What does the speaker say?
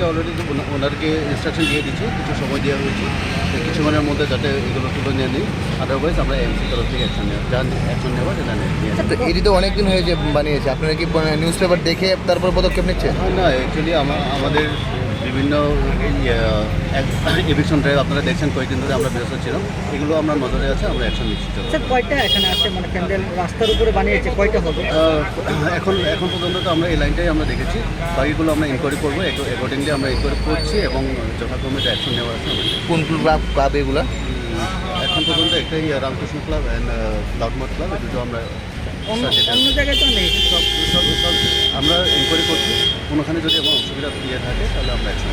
এটা already ওনারকে instruction দিয়ে দিচ্ছি, কিছু সময় দেওয়া হয়েছে, কিছুক্ষণের মধ্যে যাতে এগুলো তুলে নিয়ে নিই। আদারওয়াইজ আমরা এমসি তরফ থেকে অ্যাকশন নেওয়া যেটা নিয়ে তো এটি তো অনেক দিন হয়েছে বানিয়েছে, আপনারা কি নিউজ পেপার দেখে তারপর পদক্ষেপ নিচ্ছে? না, অ্যাকচুয়ালি আমাদের বিভিন্ন এভিকশন ড্রাইভ আপনারা দেখছেন কয়েকদিন ধরে আমরা ব্যস্ত ছিলাম, এগুলো আমরা নজরে আছে, আমরা অ্যাকশন নিচ্ছি। স্যার কয়টা এখানে আছে, মানে প্যান্ডেল রাস্তার উপরে বানিয়েছে, কয়টা হবে? এখন পর্যন্ত তো আমরা এই লাইনটাই আমরা দেখেছি, বাকিগুলো আমরা ইনকোয়ারি করবো, অ্যাকর্ডিংলি আমরা ইনকোয়ারি করছি এবং যথাক্রমে যে অ্যাকশন নেওয়া আছে কোন ক্লাব এগুলো? এখন পর্যন্ত একটাই রামকৃষ্ণ ক্লাব অ্যান্ড লাউডমার্ট ক্লাব, এই দুটো আমরা অন্য জায়গায় তো নেই। সব আমরা ইনকোয়ারি করছি, কোনোখানে যদি আমার অসুবিধা থাকে তাহলে আমরা অ্যাকশন